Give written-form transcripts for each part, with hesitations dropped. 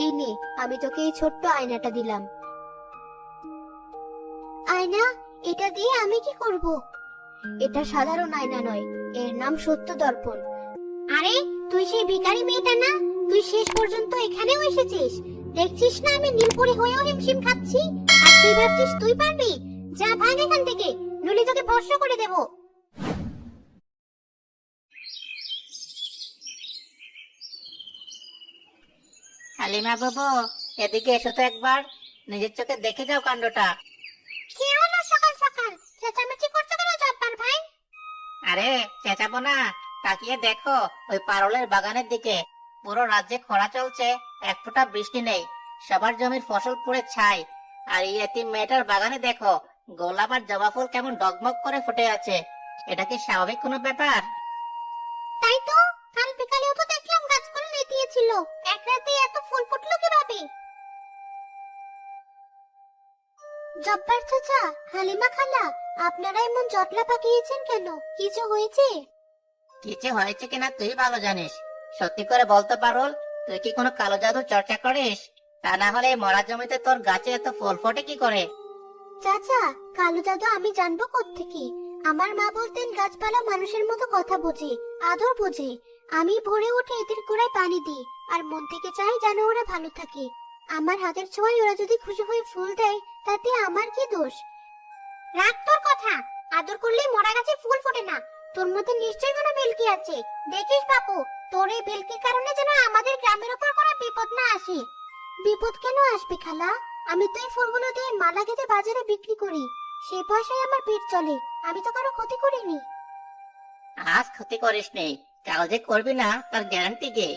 এই নে, আমি তোকে এই ছোট্ট আয়নাটা দিলাম। আয়না? এটা দিয়ে আমি কি করব? এটা সাধারণ আয়না নয়, এর নাম সত্য দর্পণ। আরে, তুই সেই ভিখারি মেয়েটা না? তুই শেষ পর্যন্ত এখানেও এসেছিস। দেখছিস না আমি নীলপরি হয়েও হিমশিম খাচ্ছি, আর তুই ভাবছিস তুই পারবি? যা, ভাগ এখান থেকে, নইলে তোকে ভস্ম করে দেব। হালিমা বাবু, এদিকে এসো তো একবার, নিজের চোখে দেখে যাও কাণ্ডটা। কি হলো সকাল সকাল চেঁচামেচি করছো কেন জব্বার ভাই? আরে চেঁচাবো না, তাকিয়ে দেখো ওই পারুলের বাগানের দিকে। পুরো রাজ্যে খরা চলছে, এক ফোঁটা বৃষ্টি নেই, সবার জমির ফসল পুড়ে ছাই। আর এই এতিম মেয়েটার বাগানে দেখো, গোলাপ আর জবা ফুল কেমন ডগমগ করে ফুটে আছে। এটা কি স্বাভাবিক কোনো ব্যাপার? তাই তো, কাল বিকালেও তো দেখলাম গাছগুলো নেতিয়েছিল। এক রাতে এত ফুল ফুটলো কিভাবে? জব্বার চাচা, হালিমা খালা, আপনারা এমন জটলা পাকিয়েছেন কেন? কিছু হয়েছে? কিছু হয়েছে কিনা তুই ভালো জানিস। সত্যি করে বলতে পারুল, তুই কি কোনো কালো জাদু চর্চা করিস? তা না হলে এই মরা জমিতে তোর গাছে এত ফুল ফোটে কি করে? চাচা, কালো জাদু আমি জানবো কোত্থেকে? আমার মা বলতেন গাছপালা মানুষের মতো কথা বোঝে, আদর বোঝে। আমি ভোরে উঠে এদের গোড়ায় পানি দিই, আর মন থেকে চাই যেন ওরা ভালো থাকে। আমার হাতের ছোঁয়ায় ওরা যদি খুশি হয়ে ফুল দেয়, তাতে আমার কি দোষ? রাখ তোর কথা। আদর করলেই মরা গাছে ফুল ফোটে না। তোর মধ্যে নিশ্চয়ই কোনো ভেলকি আছে। দেখিস বাপু, তোর এই ভেলকির কারণে যেন আমাদের গ্রামের উপর কোনো বিপদ না আসে। বিপদ কেন আসবে খালা? আমি তো এই ফুলগুলো দিয়ে মালা গেঁথে বাজারে বিক্রি করি, সেই পয়সায় আমার পেট চলে। আমি তো কারো ক্ষতি করিনি। আজ ক্ষতি করিস নেই, কাল যে করবি না তার গ্যারান্টি কে?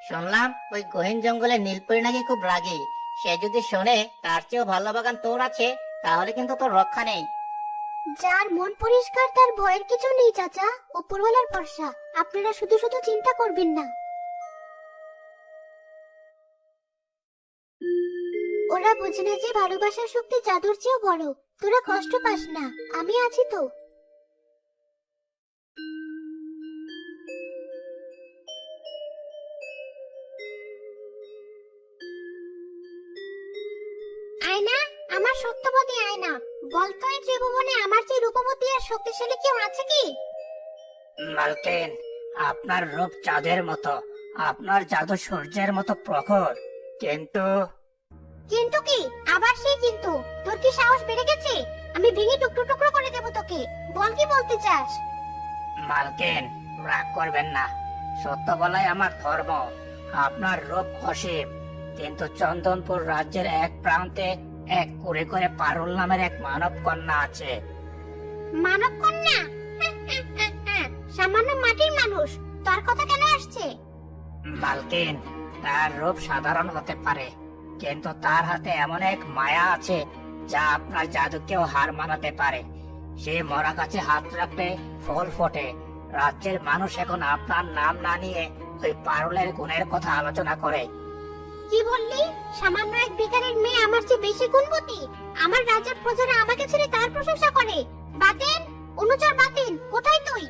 শুনলাম ওই গহীন জঙ্গলে নীলপরি নাকি খুব রাগী। সে যদি শোনে তার চেয়েও ভালো বাগান তোর আছে, তাহলে কিন্তু তোর রক্ষা নেই। যার মন পরিষ্কার তার ভয়ের কিছু নেই চাচা, উপরওয়ালার ভরসা। আপনারা শুধু শুধু চিন্তা করবেন না। ওরা বুঝে না যে ভালোবাসার শক্তি জাদুর চেয়েও বড়। তোরা কষ্ট পাস না, আমি আছি তো। আয়না, আমার সত্যবতী আয়না, বলতো এই ত্রিভুবনে আমার চেয়ে রূপবতী আর শক্তিশালী কেউ আছে কি? মালকিন, আপনার রূপ চাঁদের মতো, আপনার জাদু সূর্যের মতো প্রখর, কিন্তু কিন্তু কি? আবার সেই কিন্তু? তোর কি সাহস বেড়ে গেছে? আমি ভেঙে টুকরো টুকরো করে দেব তোকে। বল, কি বলতে চাস? মালকিন, রাগ করবেন না, সত্য বলাই আমার ধর্ম। আপনার রূপ অসীম, কিন্তু চন্দনপুর রাজ্যের এক প্রান্তে এক কুড়ে করে পারুল নামের এক মানব কন্যা আছে। মানব কন্যা? সামান্য মাটির মানুষ, তার কথা কেন আসছে? মালকিন, তার রূপ সাধারণ হতে পারে, কিন্তু তার হাতে এমন এক মায়া আছে যা আপনার জাদুকেও হার মানাতে পারে। সে মরা গাছে হাত রাখলে ফল ফোটে। রাজ্যের মানুষ এখন আপনার নাম না নিয়ে ওই পারুলের গুণের কথা আলোচনা করে। কি বললি? সামান্য এক ভিখারির মেয়ে আমার চেয়ে বেশি গুণবতী? আমার রাজ্যের প্রজারা আমাকে ছেড়ে তার প্রশংসা করে? বাতিল, অনুচর বাতিল, কোথায় তুই?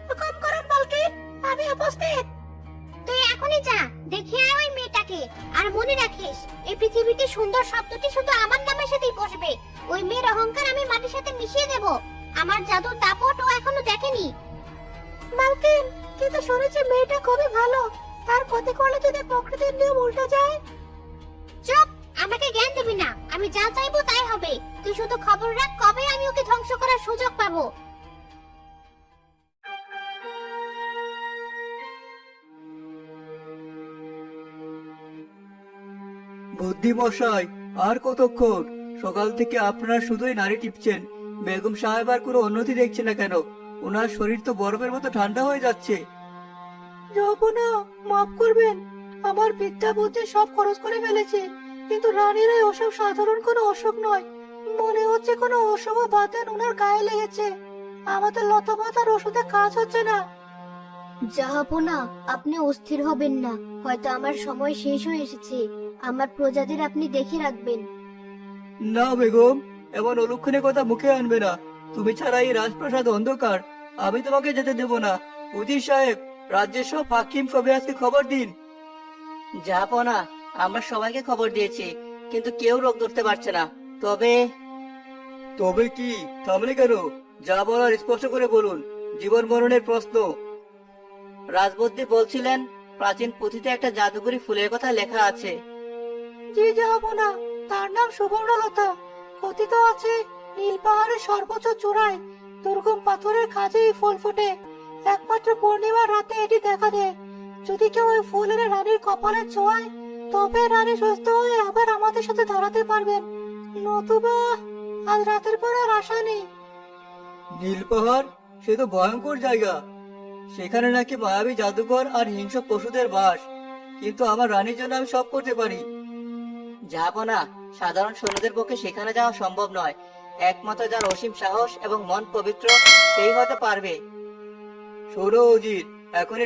হুকুম করুন মালকিন, আমি উপস্থিত। তুই এখনই যা, দেখে আয় ওই মেয়েটাকে। আর মনে রাখিস, এই পৃথিবীতে সুন্দর শব্দটি শুধু আমার নামের সাথেই বসবে। ওই মেয়ের অহংকার আমি মাটির সাথে মিশিয়ে দেব। আমার জাদুর দাপট ও এখনো দেখেনি। মালকিন, কিন্তু শুনেছি মেয়েটা খুবই ভালো। তার ক্ষতি করলে যদি প্রকৃতির নিয়ম উল্টে যায়? চুপ, আমাকে জ্ঞান দিবি না। আমি যা চাইবো তাই হবে। তুই শুধু খবর রাখ কবে আমি ওকে ধ্বংস করার সুযোগ পাবো। বুদ্ধিমশাই, আর কতক্ষণ? সকাল থেকে আপনারা শুধুই নাড়ি টিপছেন। বেগম সাহেব আর কোনো উন্নতি দেখছে না কেন? ওনার শরীর তো বরফের মতো ঠান্ডা হয়ে যাচ্ছে। যাবো না, মাফ করবেন। আমার বিদ্যা বুদ্ধি সব খরচ করে ফেলেছে, কিন্তু রানীর এই অসুখ সাধারণ কোনো অসুখ নয়। মনে হচ্ছে কোনো অশুভ বাতেন ওনার গায়ে লেগেছে। আমাদের লতাপাতার ওষুধে কাজ হচ্ছে না। জাহাপনা, আপনি অস্থির হবেন না। হয়তো আমার সময় শেষ হয়ে এসেছে। আমার প্রজাদের আপনি দেখে রাখবেন। না বেগম, এমন অলক্ষণে কথা মুখে আনবে না। তুমি ছাড়া এই রাজপ্রাসাদ অন্ধকার। আমি তোমাকে যেতে দেব না। উজির সাহেব, রাজ্যের সব হাকিম কবিরাজকে খবর দিন। যাবো না, আমরা সবাইকে খবর দিয়েছি, কিন্তু কেউ রোগ ধরতে পারছে না। তবে তবে কি? থামলে কেন? যা বলার স্পষ্ট করে বলুন, জীবন মরণের প্রশ্ন। রাজবুদ্ধি বলছিলেন, প্রাচীন পুঁথিতে একটা জাদুকরি ফুলের কথা লেখা আছে। জি যাব না, তার নাম সুবর্ণলতা। কথিত আছে নীল পাহাড়ের সর্বোচ্চ চূড়ায় দুর্গম পাথরের খাঁজে এই ফুল ফোটে। একমাত্র পূর্ণিমার রাতে এটি দেখা দেয়। যদি কেউ ওই ফুল এনে রানীর কপালে ছোঁয়ায়, তবে রানী সুস্থ হয়ে আবার আমাদের সাথে দাঁড়াতে পারবেন, নতুবা আজ রাতের পর আর আশা নেই। নীল পাহাড়, সে তো ভয়ঙ্কর জায়গা। সেখানে নাকি মায়াবী জাদুকর আর হিংস্র পশুদের বাস। কিন্তু আমার রানীর জন্য আমি সব করতে পারি। যাব না, সাধারণ সৈন্যদের পক্ষে সেখানে যাওয়া সম্ভব নয়। একমাত্র যার অসীম সাহস এবং মন পবিত্র, সেই হতে পারবে। শোনো অজিত, এখন